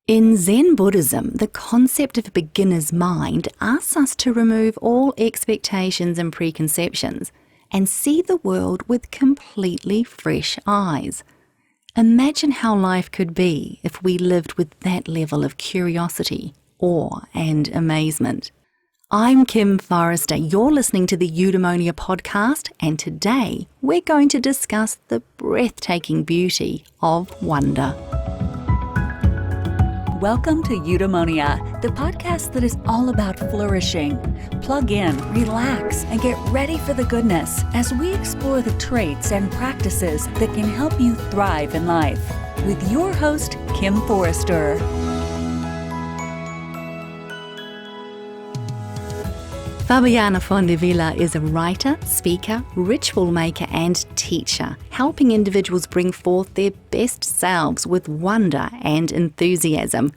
In Zen Buddhism, the concept of a beginner's mind asks us to remove all expectations and preconceptions and see the world with completely fresh eyes. Imagine how life could be if we lived with that level of curiosity, awe, and amazement. I'm Kim Forrester. You're listening to the Eudaemonia podcast, and today we're going to discuss the breathtaking beauty of wonder. Welcome to Eudaemonia, the podcast that is all about flourishing. Plug in, relax, and get ready for the goodness as we explore the traits and practices that can help you thrive in life. With your host, Kim Forrester. Fabiana Fondevila is a writer, speaker, ritual maker, and teacher, helping individuals bring forth their best selves with wonder and enthusiasm.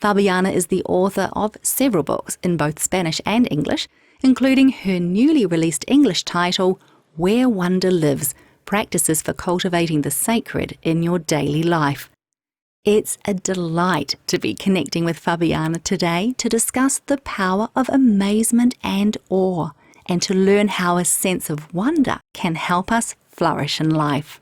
Fabiana is the author of several books in both Spanish and English, including her newly released English title, Where Wonder Lives: Practices for Cultivating the Sacred in Your Daily Life. It's a delight to be connecting with Fabiana today to discuss the power of amazement and awe, and to learn how a sense of wonder can help us flourish in life.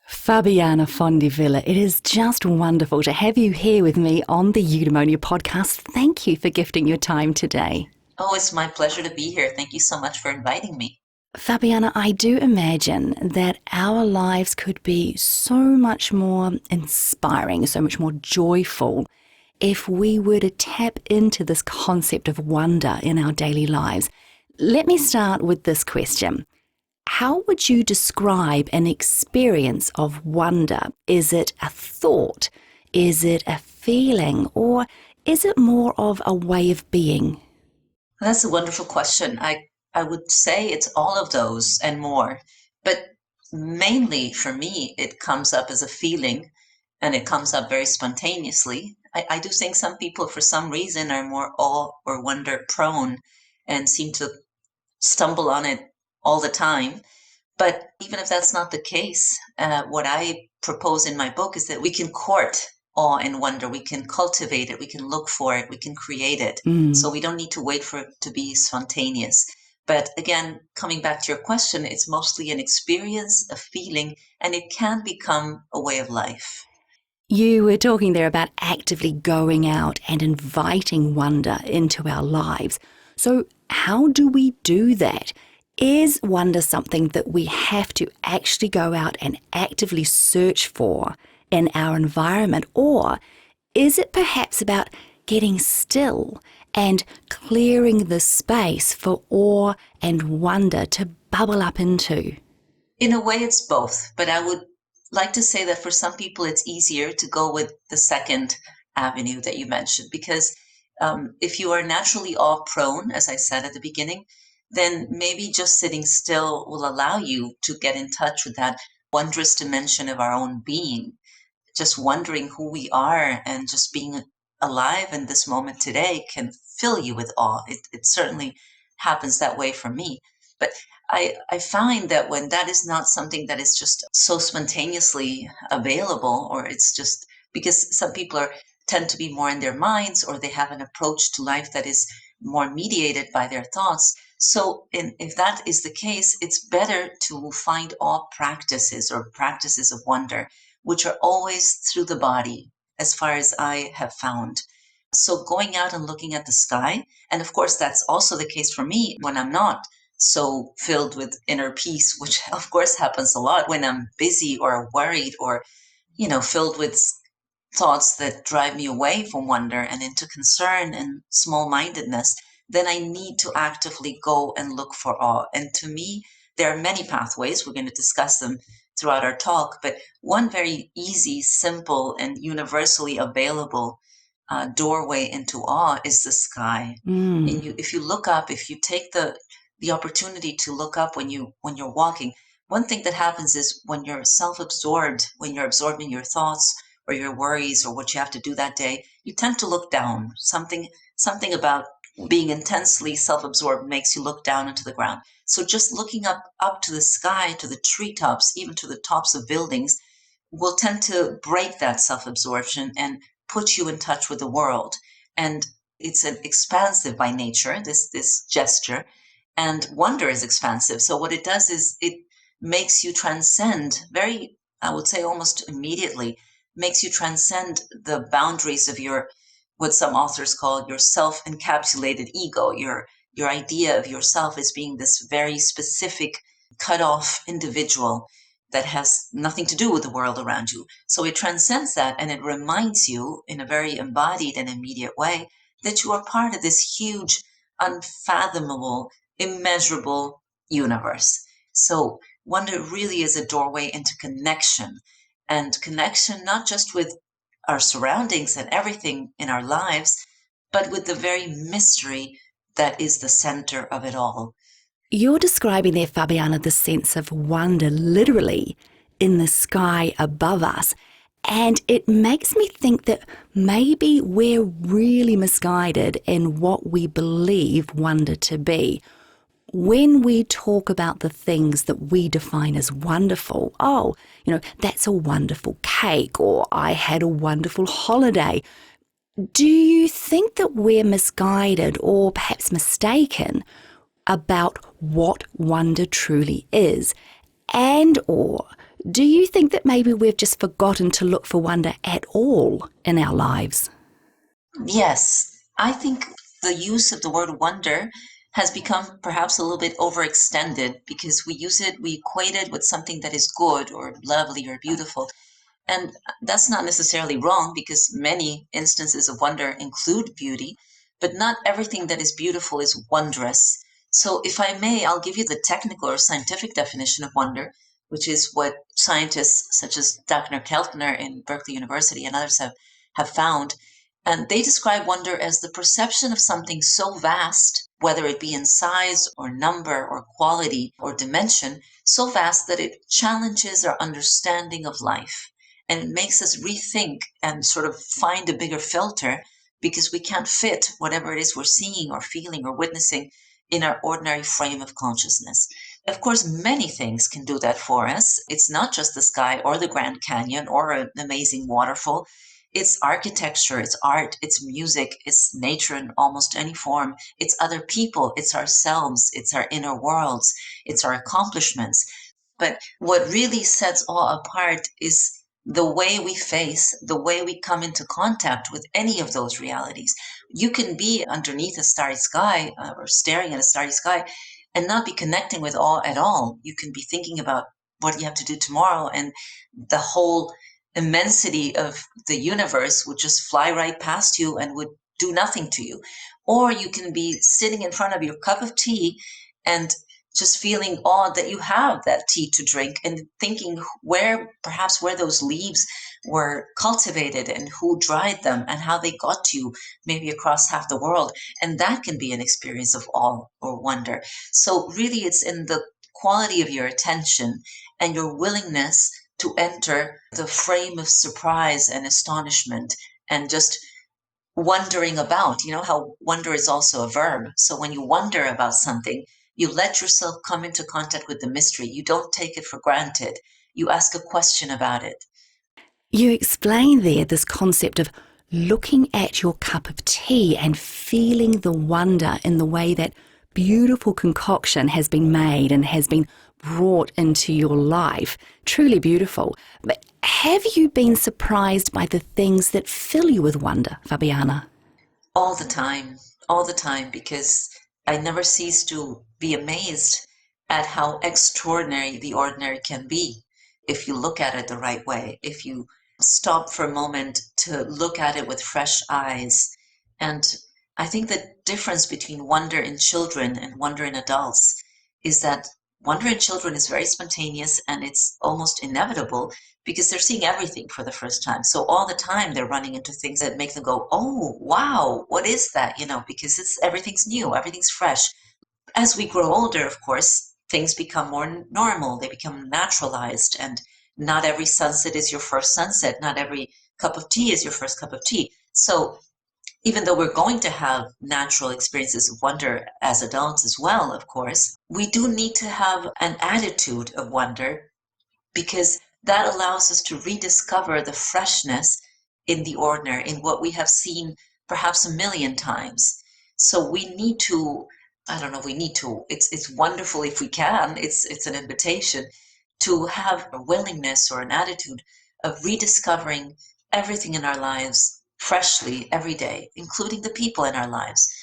Fabiana Fondevila, it is just wonderful to have you here with me on the Eudaemonia podcast. Thank you for gifting your time today. Oh, it's my pleasure to be here. Thank you so much for inviting me. Fabiana, I do imagine that our lives could be so much more inspiring, so much more joyful if we were to tap into this concept of wonder in our daily lives. Let me start with this question. How would you describe an experience of wonder? Is it a thought? Is it a feeling? Or is it more of a way of being? That's a wonderful question. I would say it's all of those and more. But mainly for me, it comes up as a feeling, and it comes up very spontaneously. I do think some people, for some reason, are more awe or wonder prone and seem to stumble on it all the time. But even if that's not the case, what I propose in my book is that we can court awe and wonder. We can cultivate it. We can look for it. We can create it. So we don't need to wait for it to be spontaneous. But again, coming back to your question, it's mostly an experience, a feeling, and it can become a way of life. You were talking there about actively going out and inviting wonder into our lives. So how do we do that? Is wonder something that we have to actually go out and actively search for in our environment? Or is it perhaps about getting still and clearing the space for awe and wonder to bubble up into? In a way, it's both. But I would like to say that for some people, it's easier to go with the second avenue that you mentioned. Because if you are naturally awe-prone, as I said at the beginning, then maybe just sitting still will allow you to get in touch with that wondrous dimension of our own being. Just wondering who we are and just being alive in this moment today can fill you with awe. It certainly happens that way for me. But I find that when that is not something that is just so spontaneously available, or it's just because some people tend to be more in their minds, or they have an approach to life that is more mediated by their thoughts. So if that is the case, it's better to find awe practices or practices of wonder, which are always through the body, as far as I have found. So going out and looking at the sky, and of course that's also the case for me when I'm not so filled with inner peace, which of course happens a lot when I'm busy or worried or, filled with thoughts that drive me away from wonder and into concern and small-mindedness, then I need to actively go and look for awe. And to me, there are many pathways. We're going to discuss them throughout our talk, but one very easy, simple, and universally available doorway into awe is the sky. And if you look up, if you take the opportunity to look up when you're walking, one thing that happens is when you're self-absorbed, when you're absorbed in your thoughts or your worries or what you have to do that day, you tend to look down. Something about being intensely self-absorbed makes you look down into the ground. So just looking up to the sky, to the treetops, even to the tops of buildings, will tend to break that self-absorption and put you in touch with the world. And it's an expansive by nature, this gesture, and wonder is expansive. So what it does is it makes you transcend very, I would say almost immediately, makes you transcend the boundaries of your, what some authors call your self-encapsulated ego, your idea of yourself as being this very specific, cut off individual that has nothing to do with the world around you. So it transcends that, and it reminds you in a very embodied and immediate way that you are part of this huge, unfathomable, immeasurable universe. So wonder really is a doorway into connection, and connection not just with our surroundings and everything in our lives, but with the very mystery that is the center of it all. You're describing there, Fabiana, the sense of wonder literally in the sky above us. And it makes me think that maybe we're really misguided in what we believe wonder to be. When we talk about the things that we define as wonderful, oh, that's a wonderful cake, or I had a wonderful holiday. Do you think that we're misguided or perhaps mistaken about what wonder truly is? And or do you think that maybe we've just forgotten to look for wonder at all in our lives? Yes, I think the use of the word wonder has become perhaps a little bit overextended because we equate it with something that is good or lovely or beautiful. And that's not necessarily wrong, because many instances of wonder include beauty, but not everything that is beautiful is wondrous. So if I may, I'll give you the technical or scientific definition of wonder, which is what scientists such as Dr. Keltner in Berkeley University and others have found. And they describe wonder as the perception of something so vast, whether it be in size or number or quality or dimension, so vast that it challenges our understanding of life. And it makes us rethink and sort of find a bigger filter, because we can't fit whatever it is we're seeing or feeling or witnessing in our ordinary frame of consciousness. Of course, many things can do that for us. It's not just the sky or the Grand Canyon or an amazing waterfall. It's architecture, it's art, it's music, it's nature in almost any form. It's other people, it's ourselves, it's our inner worlds, it's our accomplishments. But what really sets awe apart is the way we face, the way we come into contact with any of those realities. You can be underneath a starry sky or staring at a starry sky and not be connecting with awe at all. You can be thinking about what you have to do tomorrow, and the whole immensity of the universe would just fly right past you and would do nothing to you. Or you can be sitting in front of your cup of tea and just feeling awed that you have that tea to drink, and thinking where those leaves were cultivated and who dried them and how they got to you, maybe across half the world. And that can be an experience of awe or wonder. So really it's in the quality of your attention and your willingness to enter the frame of surprise and astonishment and just wondering about. You know how wonder is also a verb. So when you wonder about something, you let yourself come into contact with the mystery. You don't take it for granted. You ask a question about it. You explain there this concept of looking at your cup of tea and feeling the wonder in the way that beautiful concoction has been made and has been brought into your life. Truly beautiful. But have you been surprised by the things that fill you with wonder, Fabiana? All the time, because I never cease to be amazed at how extraordinary the ordinary can be if you look at it the right way, if you stop for a moment to look at it with fresh eyes. And I think the difference between wonder in children and wonder in adults is that wonder in children is very spontaneous and it's almost inevitable, because they're seeing everything for the first time. So all the time they're running into things that make them go, oh, wow, what is that? Because everything's new, everything's fresh. As we grow older, of course, things become more normal. They become naturalized, and not every sunset is your first sunset. Not every cup of tea is your first cup of tea. So even though we're going to have natural experiences of wonder as adults as well, of course, we do need to have an attitude of wonder, because that allows us to rediscover the freshness in the ordinary, in what we have seen perhaps a million times. So we need to, I don't know, we need to, it's wonderful if we can, it's an invitation to have a willingness or an attitude of rediscovering everything in our lives freshly every day, including the people in our lives.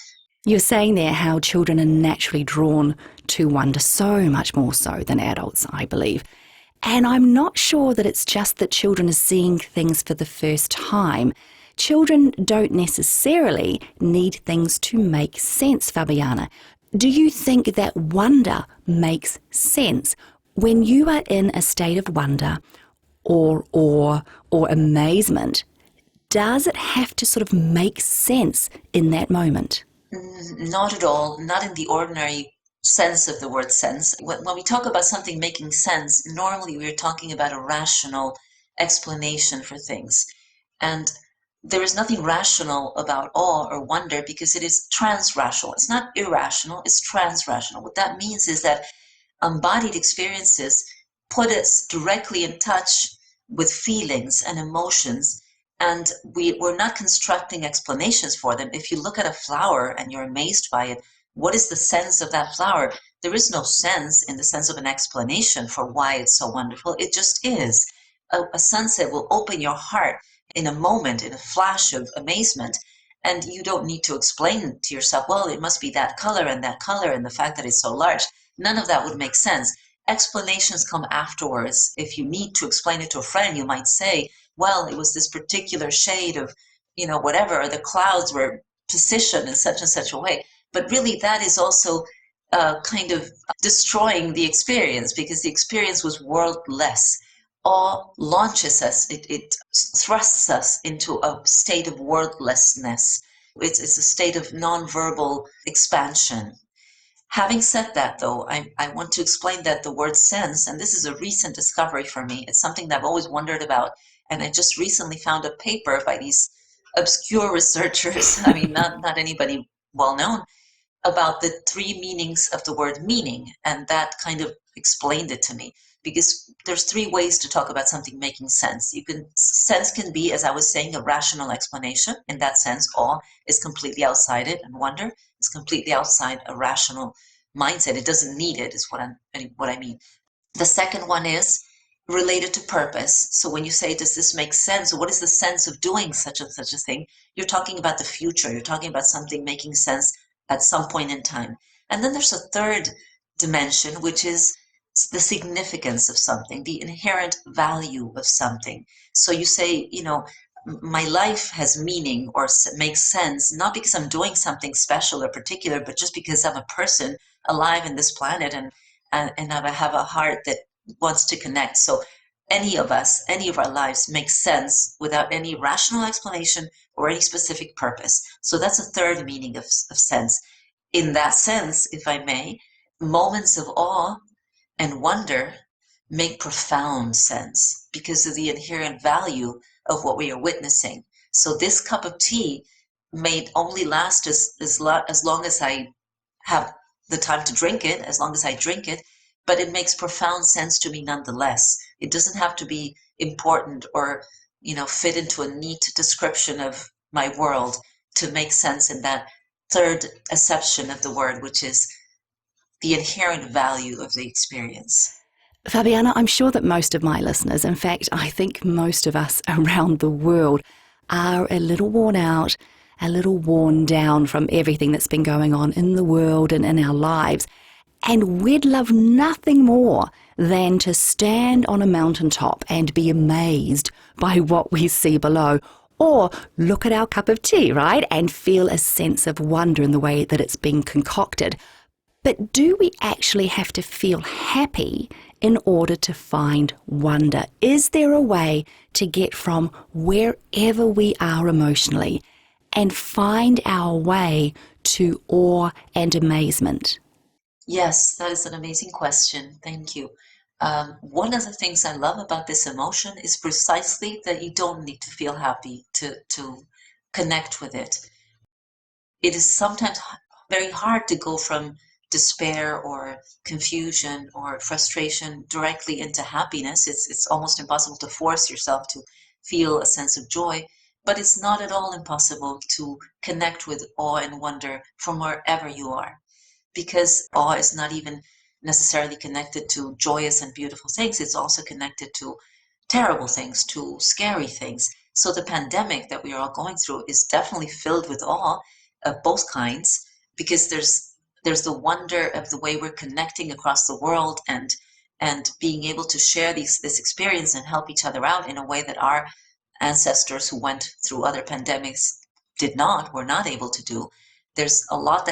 You're saying there how children are naturally drawn to wonder so much more so than adults, I believe. And I'm not sure that it's just that children are seeing things for the first time. Children don't necessarily need things to make sense, Fabiana. Do you think that wonder makes sense? When you are in a state of wonder or awe or amazement, does it have to sort of make sense in that moment? Not at all, not in the ordinary sense of the word sense. When we talk about something making sense, normally we're talking about a rational explanation for things. And there is nothing rational about awe or wonder because it is transrational. It's not irrational, it's transrational. What that means is that embodied experiences put us directly in touch with feelings and emotions, and we're not constructing explanations for them. If you look at a flower and you're amazed by it, what is the sense of that flower? There is no sense in the sense of an explanation for why it's so wonderful. It just is. A sunset will open your heart in a moment, in a flash of amazement, and you don't need to explain to yourself, well, it must be that color and the fact that it's so large. None of that would make sense. Explanations come afterwards. If you need to explain it to a friend, you might say, well, it was this particular shade of, whatever, or the clouds were positioned in such and such a way. But really, that is also kind of destroying the experience because the experience was worldless. Awe launches us, it thrusts us into a state of wordlessness. It's a state of nonverbal expansion. Having said that, though, I want to explain that the word sense, and this is a recent discovery for me, it's something that I've always wondered about, and I just recently found a paper by these obscure researchers, I mean, not anybody well-known, about the three meanings of the word meaning, and that kind of explained it to me. Because there's three ways to talk about something making sense. Sense can be, as I was saying, a rational explanation. In that sense, awe is completely outside it, and wonder is completely outside a rational mindset. It doesn't need it, is what I mean. The second one is related to purpose. So when you say, does this make sense? Or what is the sense of doing such and such a thing? You're talking about the future. You're talking about something making sense at some point in time. And then there's a third dimension, which is the significance of something, the inherent value of something. So you say, my life has meaning or makes sense, not because I'm doing something special or particular, but just because I'm a person alive in this planet and I have a heart that wants to connect. So any of us, any of our lives makes sense without any rational explanation or any specific purpose. So that's a third meaning of sense. In that sense, if I may, moments of awe and wonder make profound sense because of the inherent value of what we are witnessing. So this cup of tea may only last as long as I have the time to drink it, as long as I drink it, but it makes profound sense to me nonetheless. It doesn't have to be important or, fit into a neat description of my world to make sense in that third acception of the word, which is the inherent value of the experience. Fabiana, I'm sure that most of my listeners, in fact, I think most of us around the world, are a little worn out, a little worn down from everything that's been going on in the world and in our lives. And we'd love nothing more than to stand on a mountaintop and be amazed by what we see below. Or look at our cup of tea, right? And feel a sense of wonder in the way that it's been concocted. But do we actually have to feel happy in order to find wonder? Is there a way to get from wherever we are emotionally and find our way to awe and amazement? Yes, that is an amazing question. Thank you. One of the things I love about this emotion is precisely that you don't need to feel happy to connect with it. It is sometimes very hard to go from despair or confusion or frustration directly into happiness. It's almost impossible to force yourself to feel a sense of joy. but it's not at all impossible to connect with awe and wonder from wherever you are, because awe is not even necessarily connected to joyous and beautiful things. It's also connected to terrible things, to scary things. So the pandemic that we are all going through is definitely filled with awe of both kinds, because there's the wonder of the way we're connecting across the world, and being able to share this experience and help each other out in a way that our ancestors who went through other pandemics were not able to do. There's a lot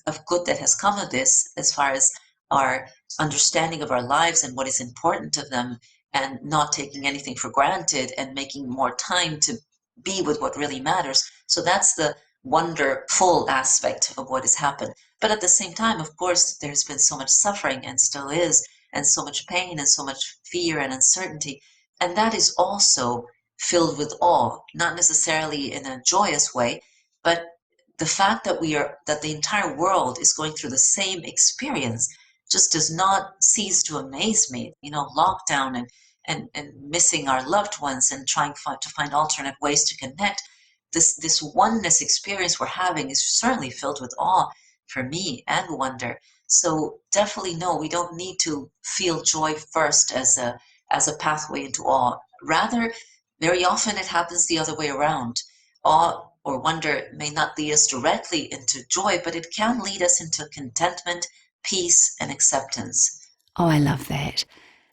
of good that has come of this, as far as our understanding of our lives and what is important to them, and not taking anything for granted, and making more time to be with what really matters. So that's the wonderful aspect of what has happened. But at the same time, of course, there's been so much suffering, and still is, and so much pain, and so much fear and uncertainty. And that is also filled with awe, not necessarily in a joyous way, but the fact that that the entire world is going through the same experience just does not cease to amaze me. Lockdown, and missing our loved ones, and trying to find alternate ways to connect. This oneness experience we're having is certainly filled with awe for me, and wonder. So definitely, no, we don't need to feel joy first as a pathway into awe. Rather, very often it happens the other way around. Awe or wonder may not lead us directly into joy, but it can lead us into contentment, peace, and acceptance. Oh, I love that.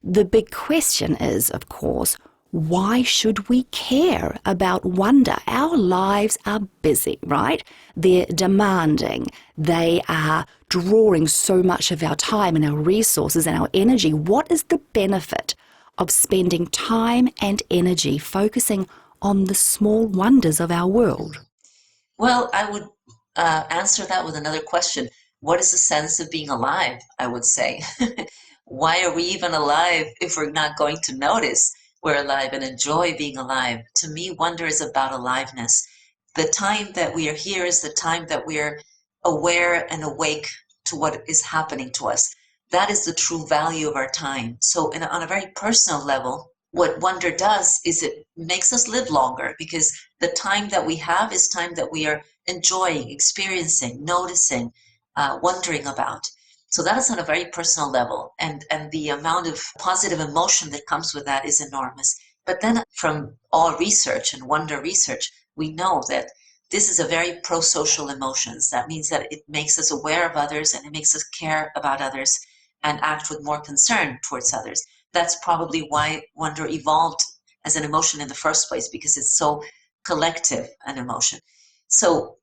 The big question is, of course, why should we care about wonder? Our lives are busy, right? They're demanding. They are drawing so much of our time and our resources and our energy. What is the benefit of spending time and energy focusing on the small wonders of our world? Well, I would answer that with another question. What is the sense of being alive, I would say? Why are we even alive if we're not going to notice we're alive and enjoy being alive? To me, wonder is about aliveness. The time that we are here is the time that we're aware and awake to what is happening to us. That is the true value of our time. So on a very personal level, what wonder does is it makes us live longer, because the time that we have is time that we are enjoying, experiencing, noticing, wondering about. So that is on a very personal level, and the amount of positive emotion that comes with that is enormous. But then from all research and wonder research, we know that this is a very pro-social emotions. That means that it makes us aware of others, and it makes us care about others and act with more concern towards others. That's probably why wonder evolved as an emotion in the first place, because it's so collective an emotion. So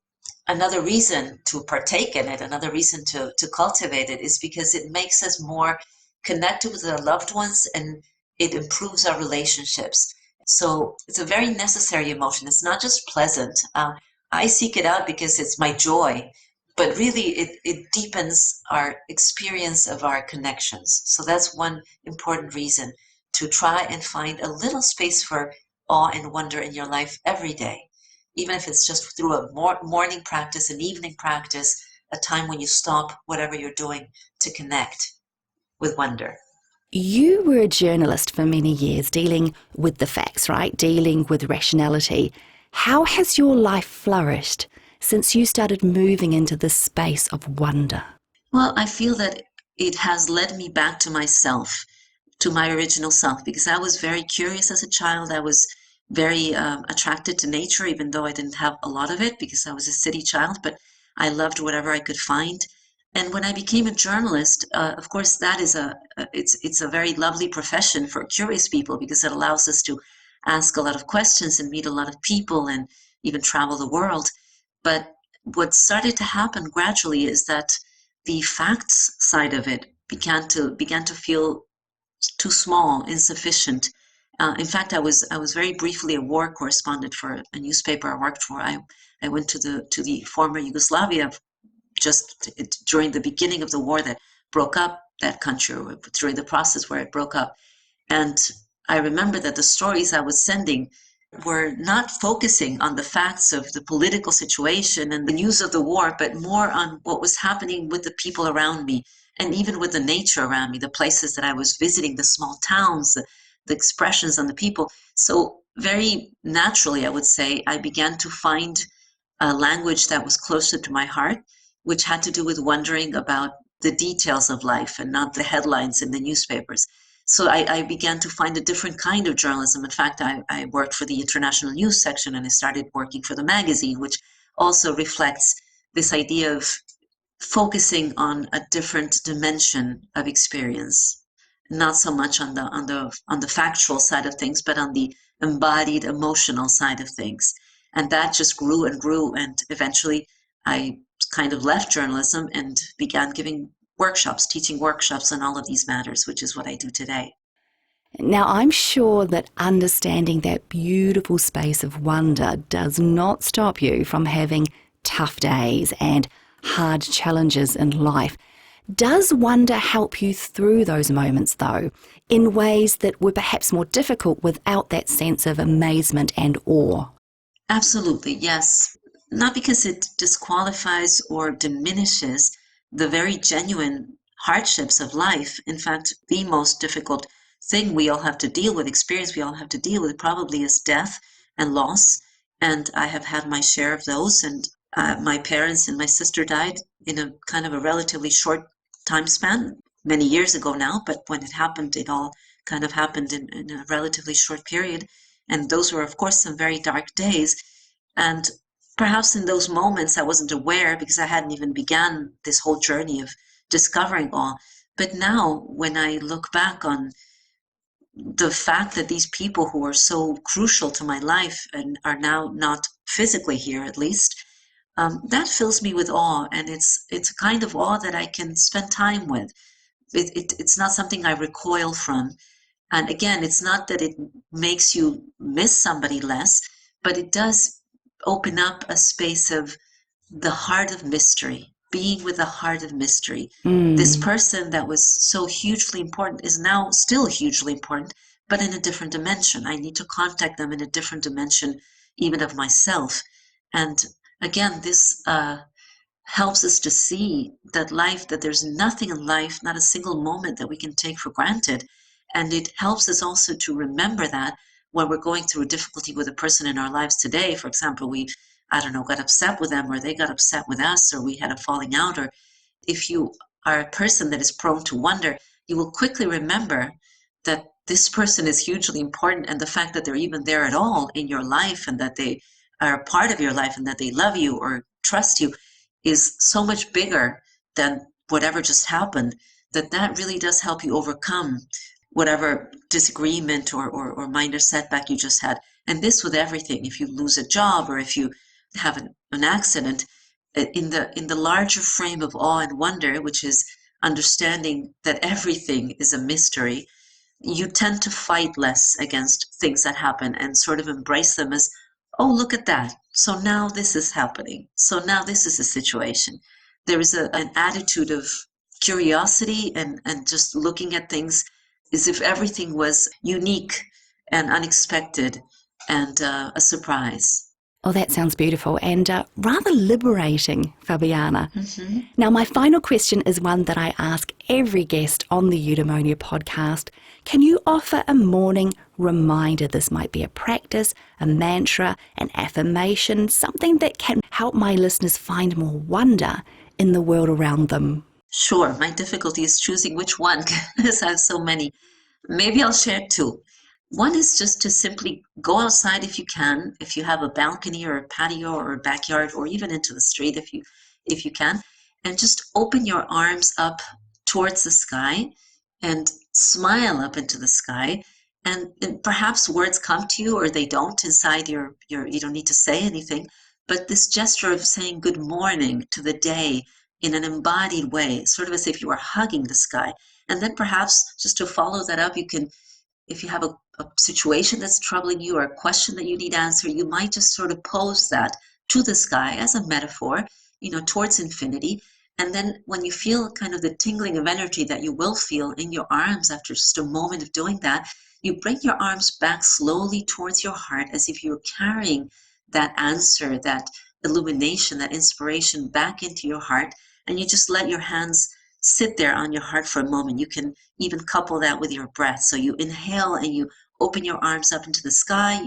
another reason to partake in it, another reason to cultivate it, is because it makes us more connected with our loved ones, and it improves our relationships. So it's a very necessary emotion. It's not just pleasant. I seek it out because it's my joy, but really it deepens our experience of our connections. So that's one important reason to try and find a little space for awe and wonder in your life every day, even if it's just through a morning practice, an evening practice, a time when you stop whatever you're doing to connect with wonder. You were a journalist for many years, dealing with the facts, right? Dealing with rationality. How has your life flourished since you started moving into this space of wonder? Well, I feel that it has led me back to myself, to my original self, because I was very curious as a child. I was very attracted to nature, even though I didn't have a lot of it because I was a city child, but I loved whatever I could find. And when I became a journalist, of course, that is it's a very lovely profession for curious people, because it allows us to ask a lot of questions and meet a lot of people and even travel the world. But what started to happen gradually is that the facts side of it began to feel too small, insufficient. In fact, I was very briefly a war correspondent for a newspaper I worked for. I went to the former Yugoslavia just during the beginning of the war that broke up that country, or during the process where it broke up. And I remember that the stories I was sending were not focusing on the facts of the political situation and the news of the war, but more on what was happening with the people around me, and even with the nature around me, the places that I was visiting, the small towns, the expressions on the people. So very naturally, I would say, I began to find a language that was closer to my heart, which had to do with wondering about the details of life and not the headlines in the newspapers. So I began to find a different kind of journalism. In fact, I worked for the international news section, and I started working for the magazine, which also reflects this idea of focusing on a different dimension of experience, not so much on the factual side of things, but on the embodied emotional side of things. And that just grew and grew, and eventually I kind of left journalism and began giving workshops, teaching workshops on all of these matters, which is what I do today. Now, I'm sure that understanding that beautiful space of wonder does not stop you from having tough days and hard challenges in life. Does wonder help you through those moments, though, in ways that were perhaps more difficult without that sense of amazement and awe? Absolutely, yes. Not because it disqualifies or diminishes the very genuine hardships of life. In fact, the most difficult thing we all have to deal with, experience we all have to deal with, probably is death and loss. And I have had my share of those. And my parents and my sister died in a kind of a relatively short time span, many years ago now. But when it happened, it all kind of happened in a relatively short period. And those were, of course, some very dark days. And perhaps in those moments, I wasn't aware because I hadn't even began this whole journey of discovering awe. But now, when I look back on the fact that these people who are so crucial to my life and are now not physically here, at least, that fills me with awe. And it's a kind of awe that I can spend time with. It's not something I recoil from. And again, it's not that it makes you miss somebody less, but it does open up a space of the heart of mystery, being with the heart of mystery. This person that was so hugely important is now still hugely important, but in a different dimension. I need to contact them in a different dimension, even of myself. And again, this helps us to see that there's nothing in life, not a single moment that we can take for granted. And it helps us also to remember that when we're going through a difficulty with a person in our lives today. For example, we, I don't know, got upset with them, or they got upset with us, or we had a falling out, or if you are a person that is prone to wonder, you will quickly remember that this person is hugely important, and the fact that they're even there at all in your life, and that they are a part of your life, and that they love you or trust you, is so much bigger than whatever just happened, that really does help you overcome whatever disagreement or minor setback you just had. And this with everything. If you lose a job, or if you have an accident, in the larger frame of awe and wonder, which is understanding that everything is a mystery, you tend to fight less against things that happen and sort of embrace them as, oh, look at that. So now this is happening. So now this is a situation. There is an attitude of curiosity and just looking at things as if everything was unique and unexpected and a surprise. Oh, that sounds beautiful and rather liberating, Fabiana. Mm-hmm. Now, my final question is one that I ask every guest on the Eudaemonia podcast. Can you offer a morning reminder? This might be a practice, a mantra, an affirmation, something that can help my listeners find more wonder in the world around them. Sure. My difficulty is choosing which one because I have so many. Maybe I'll share two. One is just to simply go outside if you can, if you have a balcony or a patio or a backyard, or even into the street if you can, and just open your arms up towards the sky and smile up into the sky. And perhaps words come to you or they don't inside your you don't need to say anything, but this gesture of saying good morning to the day in an embodied way, sort of as if you were hugging the sky. And then perhaps just to follow that up, you can, if you have a situation that's troubling you or a question that you need answered, you might just sort of pose that to the sky as a metaphor, towards infinity. And then when you feel kind of the tingling of energy that you will feel in your arms after just a moment of doing that, you bring your arms back slowly towards your heart as if you're carrying that answer, that illumination, that inspiration back into your heart. And you just let your hands sit there on your heart for a moment. You can even couple that with your breath. So you inhale and you open your arms up into the sky.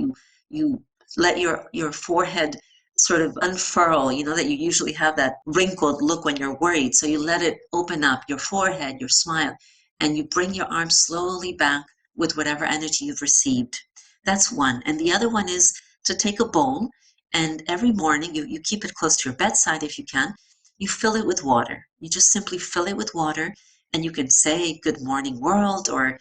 You let your forehead sort of unfurl, that you usually have that wrinkled look when you're worried. So you let it open up, your forehead, your smile, and you bring your arms slowly back with whatever energy you've received. That's one. And the other one is to take a bowl, and every morning you keep it close to your bedside if you can. You fill it with water. You just simply fill it with water, and you can say, "Good morning, world," or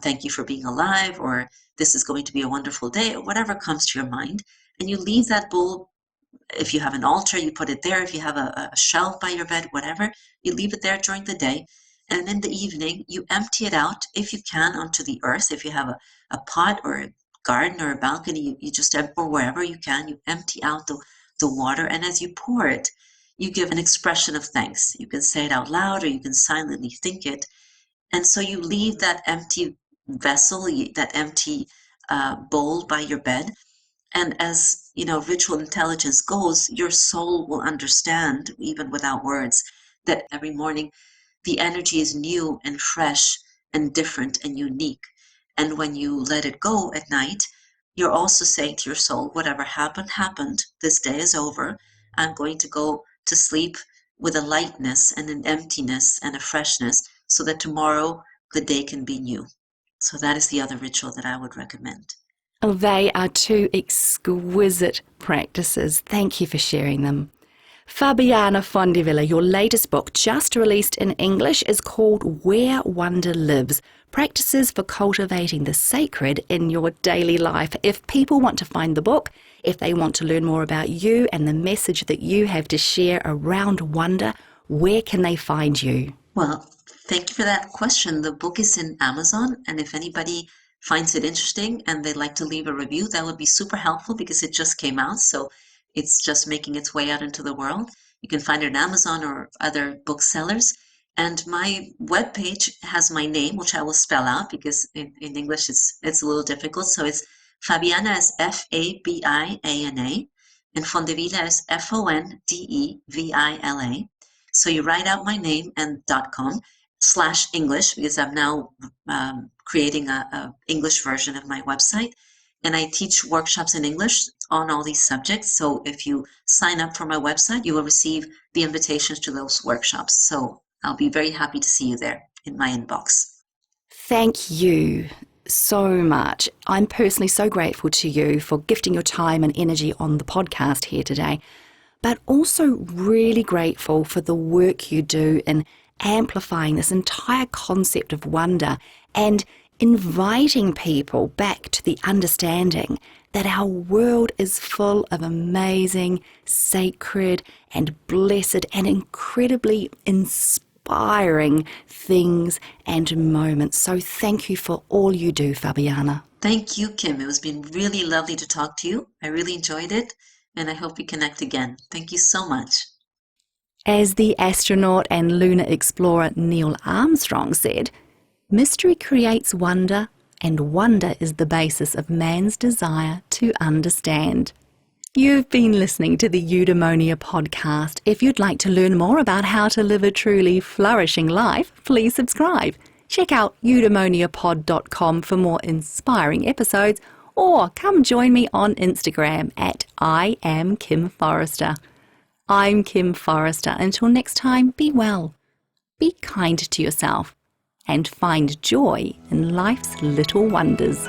"Thank you for being alive," or "This is going to be a wonderful day," or whatever comes to your mind. And you leave that bowl. If you have an altar, you put it there. If you have a shelf by your bed, whatever, you leave it there during the day. And in the evening, you empty it out, if you can, onto the earth. If you have a pot or a garden or a balcony, you just, or wherever you can, you empty out the water. And as you pour it, you give an expression of thanks. You can say it out loud, or you can silently think it. And so you leave that empty vessel, that empty bowl by your bed. And as ritual intelligence goes, your soul will understand, even without words, that every morning the energy is new and fresh and different and unique. And when you let it go at night, you're also saying to your soul, whatever happened, happened. This day is over. I'm going to go to sleep with a lightness and an emptiness and a freshness, so that tomorrow the day can be new. So that is the other ritual that I would recommend. They are two exquisite practices. Thank you for sharing them. Fabiana Fondevila, your latest book, just released in English, is called Where Wonder Lives, Practices for Cultivating the Sacred in Your Daily Life. If people want to find the book, if they want to learn more about you and the message that you have to share around wonder, where can they find you? Well, thank you for that question. The book is in Amazon, and if anybody finds it interesting and they'd like to leave a review, that would be super helpful, because it just came out, so it's just making its way out into the world. You can find it on Amazon or other booksellers. And my webpage has my name, which I will spell out, because in English it's a little difficult. So it's Fabiana is Fabiana, and Fondevila is Fondevila. So you write out my name and .com/English, because I'm now creating a English version of my website. And I teach workshops in English on all these subjects. So if you sign up for my website, you will receive the invitations to those workshops. So I'll be very happy to see you there in my inbox. Thank you so much. I'm personally so grateful to you for gifting your time and energy on the podcast here today, but also really grateful for the work you do in amplifying this entire concept of wonder and inviting people back to the understanding that our world is full of amazing, sacred, and blessed and incredibly inspiring things and moments. So thank you for all you do, Fabiana. Thank you, Kim. It has been really lovely to talk to you. I really enjoyed it, and I hope we connect again. Thank you so much. As the astronaut and lunar explorer Neil Armstrong said, mystery creates wonder, and wonder is the basis of man's desire to understand. You've been listening to the Eudaemonia podcast. If you'd like to learn more about how to live a truly flourishing life, please subscribe. Check out eudaemoniapod.com for more inspiring episodes, or come join me on Instagram at I am Kim Forrester. I'm Kim Forrester. Until next time, be well, be kind to yourself, and find joy in life's little wonders.